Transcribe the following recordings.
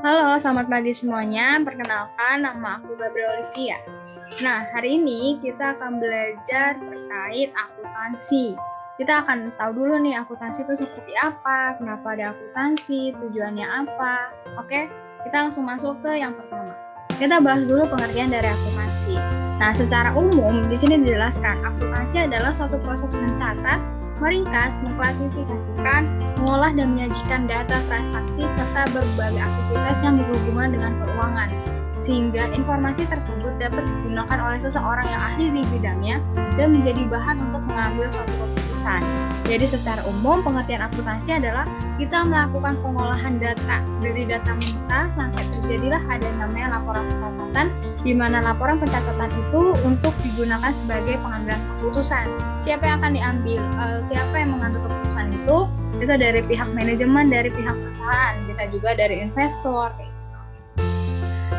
Halo, selamat pagi semuanya. Perkenalkan, nama aku Gabriel Olivia. Nah, hari ini kita akan belajar terkait akuntansi. Kita akan tahu dulu nih akuntansi itu seperti apa, kenapa ada akuntansi, tujuannya apa. Oke, kita langsung masuk ke yang pertama. Kita bahas dulu pengertian dari akuntansi. Nah, secara umum di sini dijelaskan akuntansi adalah suatu proses mencatat, meringkas, mengklasifikasikan, mengolah dan menyajikan data transaksi serta berbagai aktivitas yang berhubungan dengan keuangan, sehingga informasi tersebut dapat digunakan oleh seseorang yang ahli di bidangnya dan menjadi bahan untuk mengambil suatu keputusan. Jadi secara umum pengertian akuntansi adalah kita melakukan pengolahan data dari data mentah sampai terjadilah ada namanya laporan pencatatan, di mana laporan pencatatan itu untuk digunakan sebagai pengambilan keputusan. Siapa yang akan diambil, siapa yang mengambil keputusan itu dari pihak manajemen, dari pihak perusahaan, bisa juga dari investor.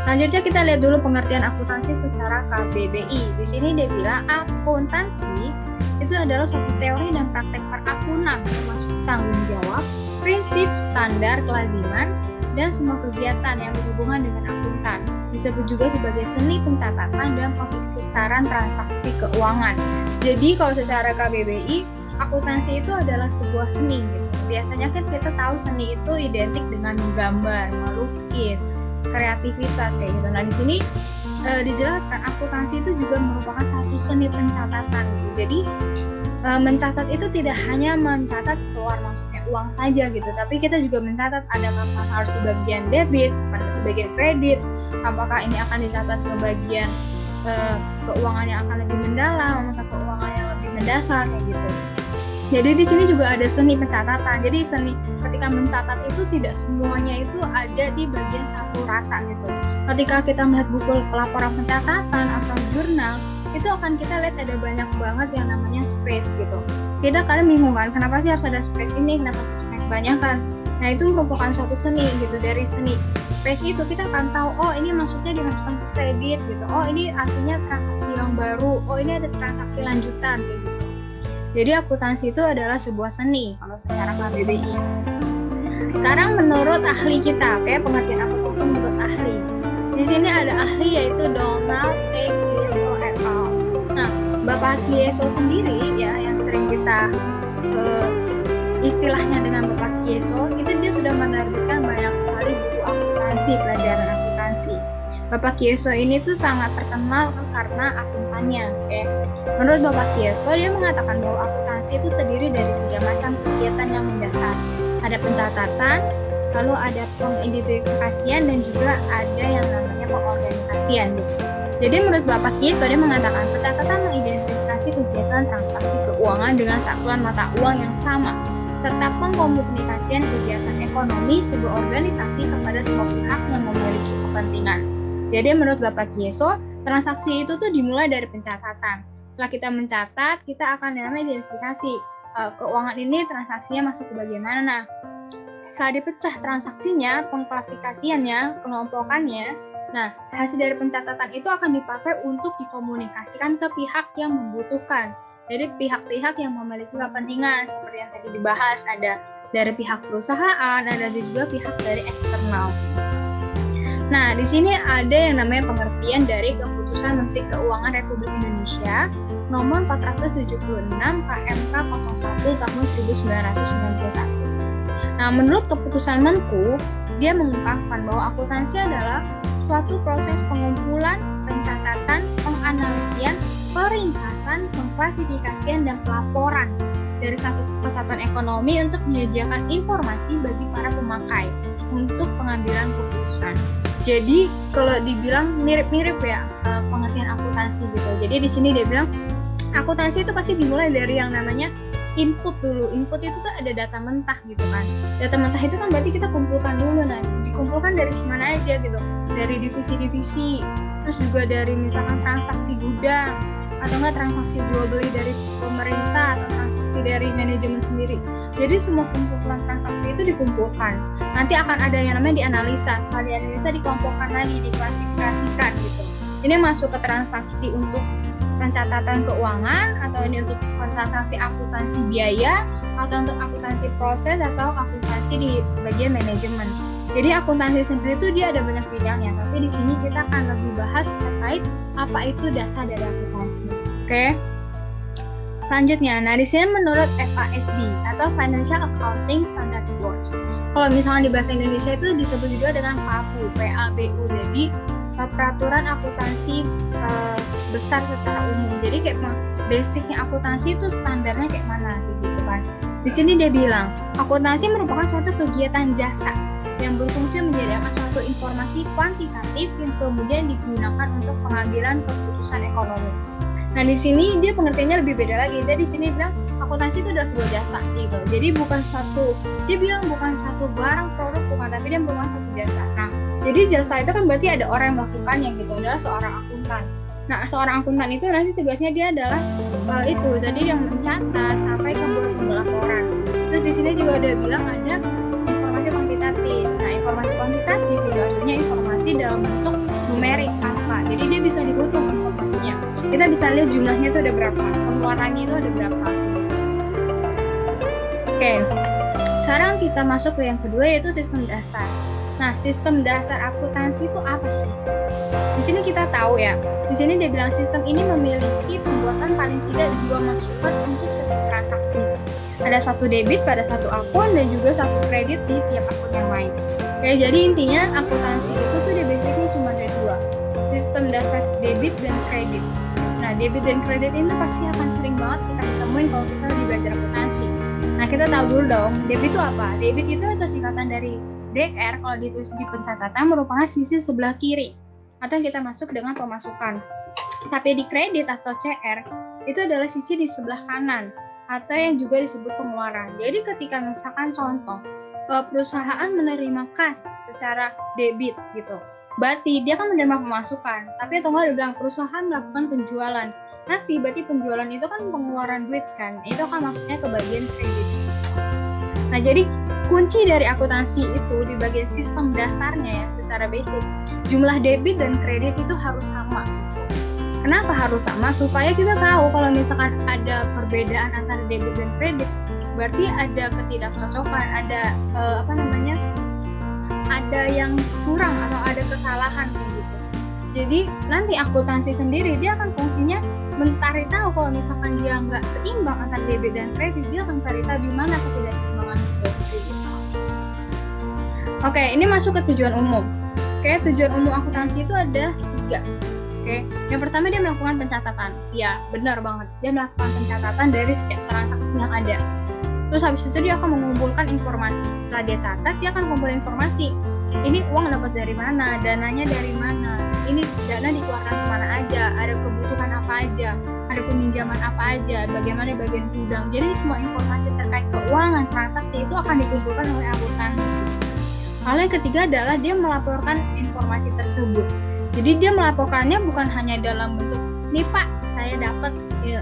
Selanjutnya kita lihat dulu pengertian akuntansi secara KBBI. Di sini dia bilang akuntansi itu adalah suatu teori dan praktek perakunan termasuk tanggung jawab, prinsip, standar, kelaziman, dan semua kegiatan yang berhubungan dengan akuntan. Disebut juga sebagai seni pencatatan dan pengikutsaran transaksi keuangan. Jadi kalau secara KBBI, akuntansi itu adalah sebuah seni. Gitu. Biasanya kan kita tahu seni itu identik dengan menggambar, melukis, kreativitas kayak gitu. Nah di sini dijelaskan akuntansi itu juga merupakan satu seni pencatatan. Gitu. Jadi mencatat itu tidak hanya mencatat keluar masuknya uang saja gitu, tapi kita juga mencatat ada kapan harus di bagian debit, kapan harus di bagian kredit, apakah ini akan dicatat ke bagian keuangan yang akan lebih mendalam atau keuangan yang lebih mendasar kayak gitu. Jadi di sini juga ada seni pencatatan. Jadi seni ketika mencatat itu tidak semuanya itu ada di bagian satu rata gitu. Ketika kita melihat buku laporan pencatatan atau jurnal, itu akan kita lihat ada banyak banget yang namanya space gitu. Kita kadang bingung kan, kenapa sih harus ada space ini, kenapa sih space kebanyakan. Nah itu merupakan suatu seni gitu. Dari seni space itu kita akan tahu, oh ini maksudnya dimasukkan ke kredit gitu, oh ini artinya transaksi yang baru, oh ini ada transaksi lanjutan kayak gitu. Jadi akuntansi itu adalah sebuah seni kalau secara KBBI. Sekarang menurut ahli kita, pengertian akuntansi menurut ahli. Di sini ada ahli yaitu Donald A. Chieso et al. Nah, Bapak Chieso sendiri ya yang sering kita istilahnya dengan Bapak Chieso, itu dia sudah menerbitkan banyak sekali buku akuntansi, pelajaran akuntansi. Bapak Chieso ini tuh sangat terkenal karena akuntannya. Menurut Bapak Chieso, dia mengatakan bahwa akuntansi itu terdiri dari 3 macam kegiatan yang mendasar. Ada pencatatan, lalu ada pengidentifikasian, dan juga ada yang namanya pengorganisasian. Jadi menurut Bapak Chieso, dia mengatakan pencatatan mengidentifikasi kegiatan transaksi keuangan dengan satuan mata uang yang sama, serta pengkomunikasian kegiatan ekonomi sebuah organisasi kepada semua pihak yang memiliki kepentingan. Jadi menurut Bapak Chieso, transaksi itu tuh dimulai dari pencatatan. Setelah kita mencatat, kita akan namanya identifikasi keuangan ini transaksinya masuk ke bagian mana. Nah, setelah dipecah transaksinya, pengklasifikasiannya, kelompokannya, nah hasil dari pencatatan itu akan dipakai untuk dikomunikasikan ke pihak yang membutuhkan. Jadi pihak-pihak yang memiliki kepentingan seperti yang tadi dibahas, ada dari pihak perusahaan, ada juga pihak dari eksternal. Nah, di sini ada yang namanya pengertian dari Keputusan Menteri Keuangan Republik Indonesia nomor 476 KMK 01 tahun 1991. Nah, menurut keputusan Menku, dia mengungkapkan bahwa akuntansi adalah suatu proses pengumpulan, pencatatan, penganalisian, peringkasan, pengklasifikasian, dan pelaporan dari satu kesatuan ekonomi untuk menyediakan informasi bagi para pemakai untuk pengambilan keputusan. Jadi kalau dibilang mirip-mirip ya pengertian akuntansi gitu. Jadi di sini dia bilang akuntansi itu pasti dimulai dari yang namanya input dulu. Input itu tuh ada data mentah gitu kan. Data mentah itu kan berarti kita kumpulkan dulu. Nah, dikumpulkan dari mana aja gitu. Dari divisi-divisi, terus juga dari misalkan transaksi gudang, atau enggak transaksi jual beli dari pemerintah, atau transaksi dari manajemen sendiri. Jadi semua kumpulan transaksi itu dikumpulkan. Nanti akan ada yang namanya dianalisa. Setelah dianalisa dikelompokkan lagi, diklasifikasikan gitu. Ini masuk ke transaksi untuk pencatatan keuangan, atau ini untuk transaksi akuntansi biaya, atau untuk akuntansi proses, atau akuntansi di bagian manajemen. Jadi akuntansi sendiri itu dia ada banyak bidangnya, tapi di sini kita akan lebih bahas terkait apa itu dasar dari akuntansi. Oke. Selanjutnya, nah di sini menurut FASB atau Financial Accounting Standard Board. Kalau misalnya di bahasa Indonesia itu disebut juga dengan PABU, PABU. Jadi peraturan akuntansi besar secara umum. Jadi kayak basicnya akuntansi itu standarnya kayak mana gitu kan. Di sini dia bilang, akuntansi merupakan suatu kegiatan jasa yang berfungsi menyediakan suatu informasi kuantitatif yang kemudian digunakan untuk pengambilan keputusan ekonomi. Nah di sini dia pengertiannya lebih beda lagi. Dia di sini bilang akuntansi itu adalah sebuah jasa gitu. Jadi dia bilang bukan satu barang produk bukan, tapi dia merupakan satu jasa. Nah jadi jasa itu kan berarti ada orang yang melakukannya gitu, adalah seorang akuntan. Nah seorang akuntan itu nanti tugasnya dia adalah itu tadi yang mencatat sampai ke pelaporan. Terus di sini juga ada bilang ada informasi kuantitatif. Nah informasi kuantitatif itu artinya informasi dalam bentuk numerik angka. Jadi dia bisa dihitung informasinya. Kita bisa lihat jumlahnya itu ada berapa, pengeluarannya itu ada berapa. Oke, sekarang kita masuk ke yang kedua yaitu sistem dasar. Nah, sistem dasar akuntansi itu apa sih? Di sini kita tahu ya. Di sini dia bilang sistem ini memiliki pembuatan paling tidak 2 masukan untuk setiap transaksi. Ada satu debit pada satu akun dan juga satu kredit di tiap akun yang lain. Oke, jadi intinya akuntansi itu tuh dia basicnya cuma ada 2. Sistem dasar debit dan kredit. Nah, debit dan kredit ini pasti akan sering banget kita temuin kalau kita lagi belajar akuntansi. Nah, kita tahu dulu dong, debit itu apa? Debit itu singkatan dari DR, kalau ditulis di pencatatan merupakan sisi sebelah kiri atau yang kita masuk dengan pemasukan. Tapi di kredit atau CR itu adalah sisi di sebelah kanan atau yang juga disebut pengeluaran. Jadi ketika misalkan contoh perusahaan menerima kas secara debit gitu, berarti dia kan menerima pemasukan. Tapi atau nggak bilang perusahaan melakukan penjualan, nanti berarti penjualan itu kan pengeluaran duit kan, itu akan masuknya ke bagian kredit. Nah jadi kunci dari akuntansi itu di bagian sistem dasarnya ya secara basic, jumlah debit dan kredit itu harus sama. Kenapa harus sama? Supaya kita tahu kalau misalkan ada perbedaan antara debit dan kredit, berarti ada ketidakcocokan, ada ada yang curang atau ada kesalahan gitu. Jadi nanti akuntansi sendiri dia akan fungsinya mencari tahu kalau misalkan dia nggak seimbang antara debit dan kredit, dia akan cari tahu di mana ketidakseimbangan itu. Oke, ini masuk ke tujuan umum. Oke, tujuan umum akuntansi itu ada 3. Oke, yang pertama dia melakukan pencatatan. Iya, benar banget. Dia melakukan pencatatan dari setiap transaksi yang ada. Terus habis itu dia akan mengumpulkan informasi. Setelah dia catat, dia akan kumpulin informasi. Ini uang dapat dari mana, dananya dari mana, ini dana dikeluarkan kemana aja, ada kebutuhan apa aja, ada peminjaman apa aja, bagaimana bagian gudang. Jadi semua informasi terkait keuangan transaksi itu akan dikumpulkan oleh akuntansi. Lalu yang ketiga adalah dia melaporkan informasi tersebut. Jadi dia melaporkannya bukan hanya dalam bentuk, nih Pak, saya dapat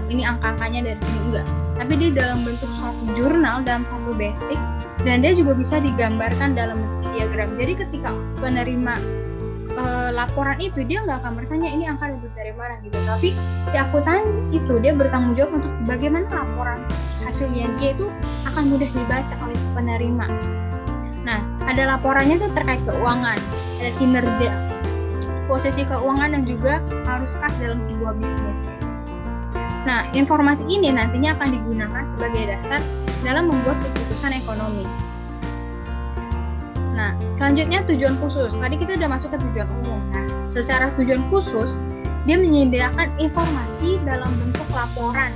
ini angka-angkanya dari sini, enggak. Tapi dia dalam bentuk suatu jurnal, dalam satu basic, dan dia juga bisa digambarkan dalam bentuk diagram. Jadi ketika penerima laporan itu, dia nggak akan bertanya ini angka dapat dari mana gitu. Tapi si akuntan itu dia bertanggung jawab untuk bagaimana laporan hasilnya dia itu akan mudah dibaca oleh si penerima. Nah, ada laporannya tuh terkait keuangan, ada kinerja, posisi keuangan yang juga harus khas dalam sebuah bisnis. Nah, informasi ini nantinya akan digunakan sebagai dasar dalam membuat keputusan ekonomi. Nah, selanjutnya tujuan khusus. Tadi kita udah masuk ke tujuan umum. Nah, secara tujuan khusus, dia menyediakan informasi dalam bentuk laporan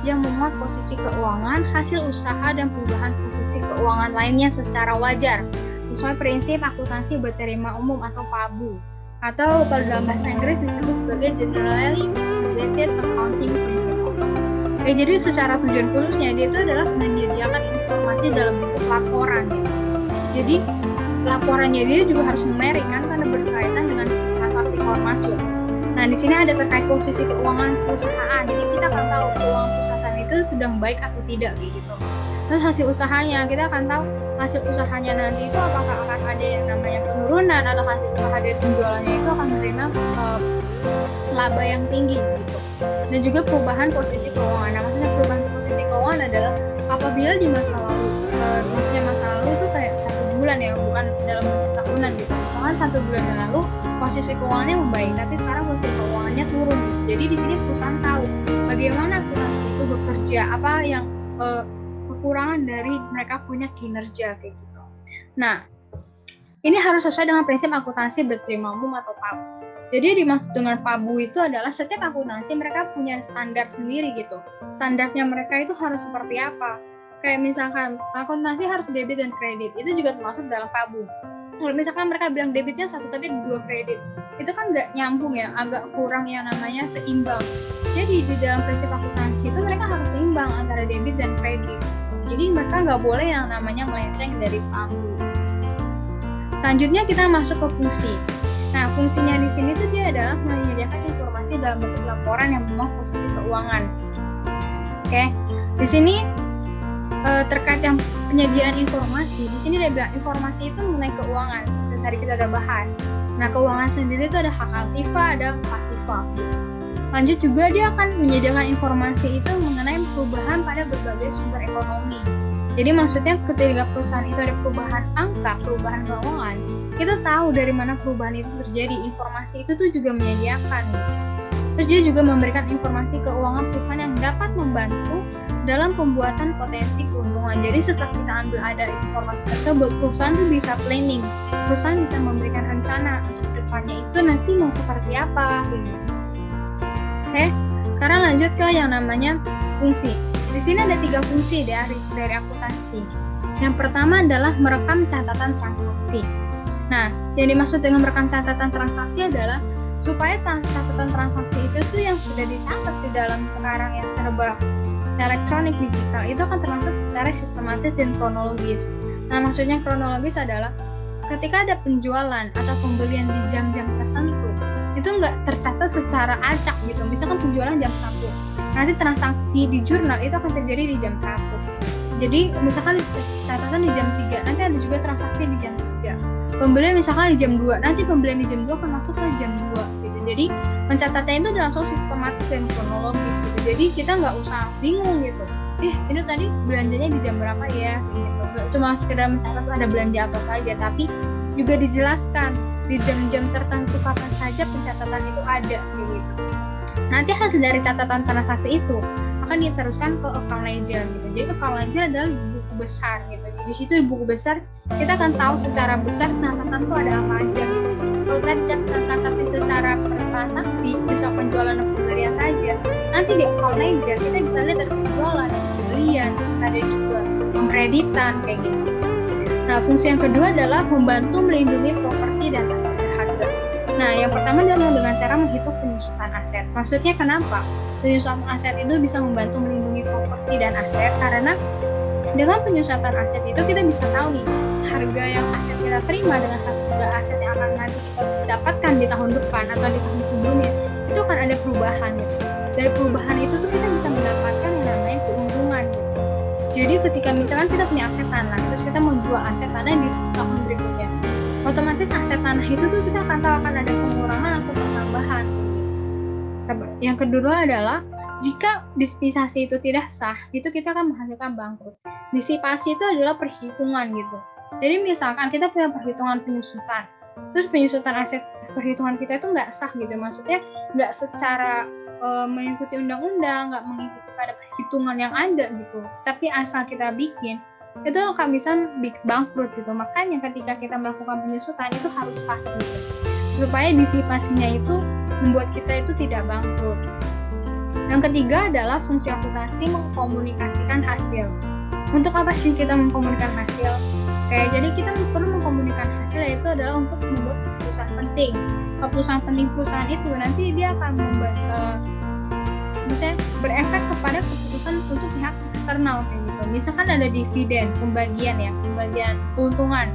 yang memuat posisi keuangan, hasil usaha, dan perubahan posisi keuangan lainnya secara wajar, sesuai prinsip akuntansi berterima umum atau PABU, atau kalau dalam bahasa Inggris disebut sebagai Generally Accepted Accounting Principles. Oke, jadi secara tujuan khususnya dia itu adalah menyediakan informasi dalam bentuk laporan. Jadi laporannya dia juga harus numerik kan, karena berkaitan dengan transaksi keluar masuk. Nah, di sini ada terkait posisi keuangan perusahaan. Jadi kita akan tahu keuangan perusahaan itu sedang baik atau tidak gitu. Terus hasil usahanya, kita akan tahu hasil usahanya nanti itu apakah akan ada yang namanya penurunan atau hasil usaha dari penjualannya itu akan menerima laba yang tinggi gitu. dan juga perubahan posisi keuangan. Nah, maksudnya perubahan posisi keuangan adalah apabila di masa lalu, maksudnya masa lalu itu kayak 1 bulan ya, bukan dalam bentuk tahunan gitu. Misalkan 1 bulan yang lalu posisi keuangannya membaik, tapi sekarang posisi keuangannya turun. Jadi di sini perusahaan tahu bagaimana akuntansi itu bekerja, apa yang kekurangan dari mereka punya kinerja kayak gitu. Nah, ini harus sesuai dengan prinsip akuntansi bertrimamum atau PAB. Jadi dimaksud dengan PABU itu adalah setiap akuntansi mereka punya standar sendiri gitu. Standarnya mereka itu harus seperti apa? Kayak misalkan akuntansi harus debit dan kredit, itu juga termasuk dalam PABU. Kalau misalkan mereka bilang debitnya 1 tapi 2 kredit, itu kan nggak nyambung ya, agak kurang yang namanya seimbang. Jadi di dalam prinsip akuntansi itu mereka harus seimbang antara debit dan kredit. Jadi mereka nggak boleh yang namanya melenceng dari PABU. Selanjutnya kita masuk ke fungsi. Nah, fungsinya di sini tuh dia adalah menyediakan informasi dalam bentuk laporan yang memuat posisi keuangan. Oke, di sini terkait yang penyediaan informasi, di sini dia bilang informasi itu mengenai keuangan. Dan tadi kita udah bahas. Nah, keuangan sendiri itu ada hak aktiva, ada pasiva. Lanjut juga dia akan menyediakan informasi itu mengenai perubahan pada berbagai sumber ekonomi. Jadi maksudnya ketika perusahaan itu ada perubahan angka, perubahan keuangan, kita tahu dari mana perubahan itu terjadi. Informasi itu tuh juga menyediakan. Terus dia juga memberikan informasi keuangan perusahaan yang dapat membantu dalam pembuatan potensi keuntungan. Jadi setelah kita ambil ada informasi tersebut, perusahaan tuh bisa planning. Perusahaan bisa memberikan rencana untuk depannya itu nanti mau seperti apa gitu. Oke, sekarang lanjut ke yang namanya fungsi. Di sini ada 3 fungsi dari akuntansi. Yang pertama adalah merekam catatan transaksi. Nah, yang dimaksud dengan merekam catatan transaksi adalah supaya catatan transaksi itu tuh yang sudah dicatat di dalam sekarang yang serba elektronik digital itu akan termasuk secara sistematis dan kronologis. Nah, maksudnya kronologis adalah ketika ada penjualan atau pembelian di jam-jam tertentu, itu nggak tercatat secara acak gitu. Misalkan penjualan jam 1, nanti transaksi di jurnal itu akan terjadi di jam 1. Jadi misalkan catatan di jam 3, nanti ada juga transaksi di jam 3. Pembelian misalkan di jam 2, nanti pembelian di jam 2 akan masuk ke jam 2 gitu. Jadi pencatatnya itu langsung sistematis dan kronologis gitu. Jadi kita nggak usah bingung gitu. Ini tadi belanjanya di jam berapa ya gitu. Nggak cuma sekedar mencatat ada belanja apa saja, tapi juga dijelaskan di jam-jam tertentu kapan saja pencatatan itu ada gitu. Nanti hasil dari catatan transaksi itu akan diteruskan ke account ledger gitu. Jadi account ledger adalah buku besar gitu. Di situ di buku besar kita akan tahu secara besar catatan itu ada apa aja gitu. Kalau tadi catatan transaksi secara per transaksi, misal penjualan dan pembelian saja, nanti di account ledger kita bisa lihat ada penjualan, pembelian, terus ada juga pemkreditan kayak gitu. Nah, fungsi yang kedua adalah membantu melindungi properti dan aset berharga. Nah, yang pertama adalah dengan cara menghitung penyusutan aset. Maksudnya kenapa? Penyusutan aset itu bisa membantu melindungi properti dan aset karena dengan penyusutan aset itu kita bisa tahu nih harga yang aset kita terima dengan harga aset yang akan nanti kita dapatkan di tahun depan atau di tahun sebelumnya itu akan ada perubahan gitu. Dari perubahan itu tuh kita bisa mendapatkan yang namanya keuntungan gitu. Jadi ketika misalkan kita punya aset tanah, terus kita mau jual aset tanah di tahun berikutnya, otomatis aset tanah itu tuh kita akan tahu akan ada pengurangan atau pertambahan. Yang kedua adalah jika disipasi itu tidak sah, itu kita akan menghasilkan bangkrut. Disipasi itu adalah perhitungan gitu. Jadi misalkan kita punya perhitungan penyusutan, terus penyusutan aset perhitungan kita itu nggak sah gitu, maksudnya nggak secara mengikuti undang-undang, nggak mengikuti pada perhitungan yang ada gitu. Tapi asal kita bikin, itu akan bisa bangkrut gitu. Makanya ketika kita melakukan penyusutan itu harus sah gitu, supaya disipasinya itu membuat kita itu tidak bangkrut. Yang ketiga adalah fungsi akuntansi mengkomunikasikan hasil. Untuk apa sih kita mengkomunikasikan hasil? Jadi kita perlu mengkomunikasikan hasil, yaitu adalah untuk membuat keputusan penting. Keputusan penting perusahaan itu nanti dia akan berefek kepada keputusan untuk pihak eksternal kayak gitu. Misalkan ada dividen, pembagian keuntungan.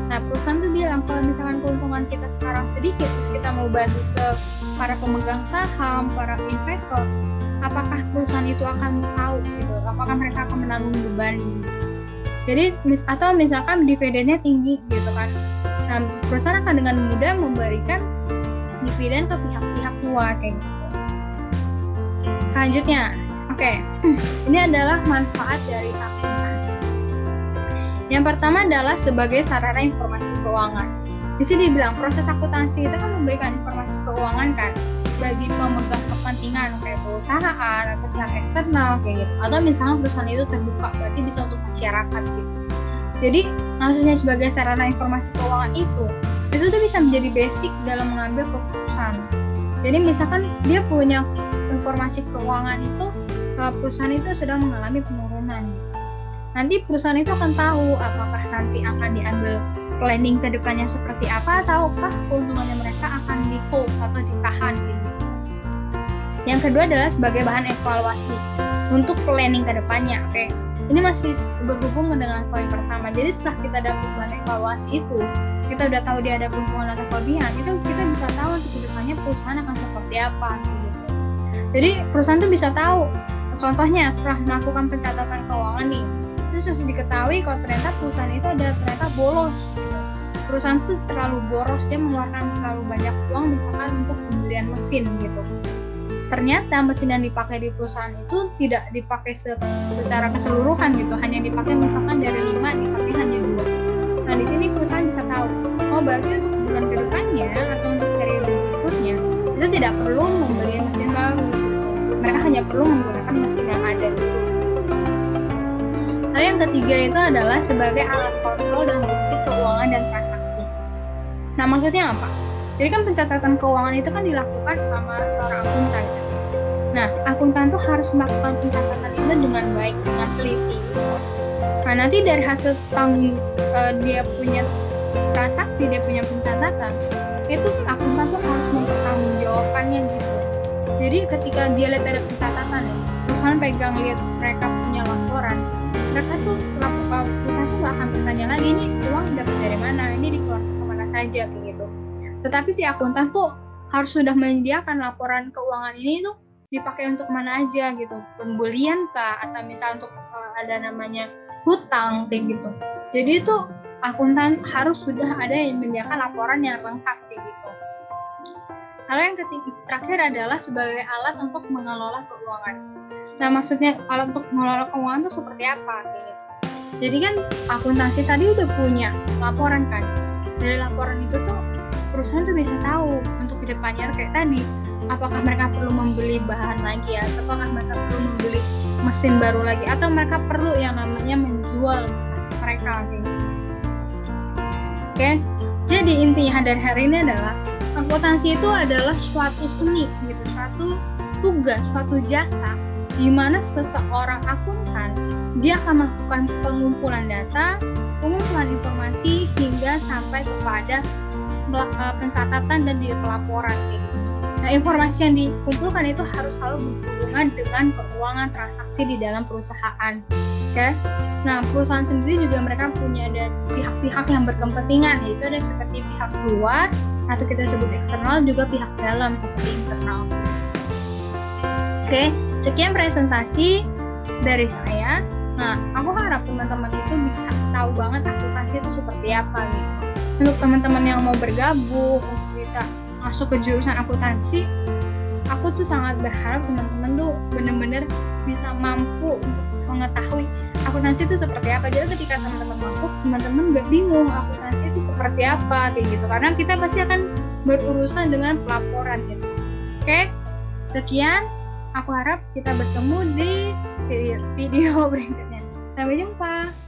Nah, perusahaan tuh bilang kalau misalkan keuntungan kita sekarang sedikit, terus kita mau bagi ke para pemegang saham, para investor, apakah perusahaan itu akan tahu gitu? Apakah mereka akan menanggung beban gitu? Jadi atau misalkan dividennya tinggi gitu kan. Nah, perusahaan akan dengan mudah memberikan dividen ke pihak-pihak luar kayak gitu. Selanjutnya, ini adalah manfaat dari akuntansi. Yang pertama adalah sebagai sarana informasi keuangan. Di sini dibilang proses akuntansi itu kan memberikan informasi keuangan kan bagi pemegang kepentingan kayak perusahaan atau pihak eksternal kayak gitu. Atau misalnya perusahaan itu terbuka, berarti bisa untuk masyarakat gitu. Jadi maksudnya sebagai sarana informasi keuangan itu tuh bisa menjadi basic dalam mengambil keputusan. Jadi misalkan dia punya informasi keuangan itu, perusahaan itu sedang mengalami penurunan gitu. Nanti perusahaan itu akan tahu apakah nanti akan diambil planning ke depannya seperti apa, ataukah keuntungannya mereka akan di hold atau ditahan gitu. Yang kedua adalah sebagai bahan evaluasi untuk planning ke depannya. Ini masih berhubung dengan poin pertama. Jadi setelah kita dapat bahan evaluasi itu, kita udah tahu dia ada keuntungan atau kelebihan, itu kita bisa tahu untuk ke depannya perusahaan akan seperti apa gitu. Jadi perusahaan tuh bisa tahu, contohnya setelah melakukan pencatatan keuangan nih, itu sudah diketahui kalau ternyata perusahaan itu ada ternyata bolos. Perusahaan itu terlalu boros, dia mengeluarkan terlalu banyak uang misalkan untuk pembelian mesin gitu. Ternyata mesin yang dipakai di perusahaan itu tidak dipakai secara keseluruhan gitu, hanya dipakai misalkan dari 5 dipakai hanya 2. Nah di sini perusahaan bisa tahu, oh berarti untuk bulan kedepannya atau untuk periode berikutnya itu tidak perlu membeli mesin baru, mereka hanya perlu menggunakan mesin yang ada dulu. Lalu yang ketiga itu adalah sebagai alat kontrol dan bukti keuangan dan transaksi. Nah maksudnya apa? Jadi kan pencatatan keuangan itu kan dilakukan sama seorang akuntan. Nah, akuntan tuh harus melakukan pencatatan itu dengan baik, dengan teliti. Nah, nanti dari hasil dia punya transaksi, dia punya pencatatan, itu akuntan tuh harus mempertanggungjawabkannya gitu. Jadi ketika dia lihat ada pencatatan nih, perusahaan pegang lihat mereka punya laporan, mereka tuh perusahaan tuh nggak akan bertanya lagi ini uang dapat dari mana, ini dikeluarkan kemana saja kayak gitu. Tetapi si akuntan tuh harus sudah menyediakan laporan keuangan ini tuh dipakai untuk mana aja gitu, pembelian kah, atau misal untuk ada namanya hutang kayak gitu. Jadi itu akuntan harus sudah ada yang menyediakan laporan yang lengkap kayak gitu. Lalu yang terakhir adalah sebagai alat untuk mengelola keuangan. Nah maksudnya alat untuk mengelola keuangan itu seperti apa kayak gitu. Jadi kan akuntansi tadi udah punya laporan kan, dari laporan itu tuh perusahaan tuh bisa tahu untuk kedepannya kayak tadi, apakah mereka perlu membeli bahan lagi ya, apakah mereka perlu membeli mesin baru lagi, atau mereka perlu yang namanya menjual aset mereka gitu. Jadi intinya dari hari ini adalah akuntansi itu adalah suatu seni gitu, suatu tugas, suatu jasa di mana seseorang akuntan dia akan melakukan pengumpulan data, pengumpulan informasi hingga sampai kepada pencatatan dan di pelaporan gitu. Nah, informasi yang dikumpulkan itu harus selalu berhubungan dengan keuangan transaksi di dalam perusahaan. Nah, perusahaan sendiri juga mereka punya ada pihak-pihak yang berkepentingan, yaitu ada seperti pihak luar atau kita sebut eksternal, juga pihak dalam seperti internal. Sekian presentasi dari saya. Nah, aku harap teman-teman itu bisa tahu banget akuntansi itu seperti apa gitu. Untuk teman-teman yang mau bergabung untuk bisa masuk ke jurusan akuntansi, aku tuh sangat berharap teman-teman tuh benar-benar bisa mampu untuk mengetahui akuntansi itu seperti apa. Jadi ketika teman-teman masuk, teman-teman gak bingung akuntansi itu seperti apa kayak gitu, karena kita pasti akan berurusan dengan pelaporan gitu. Sekian, aku harap kita bertemu di video berikutnya. Sampai jumpa.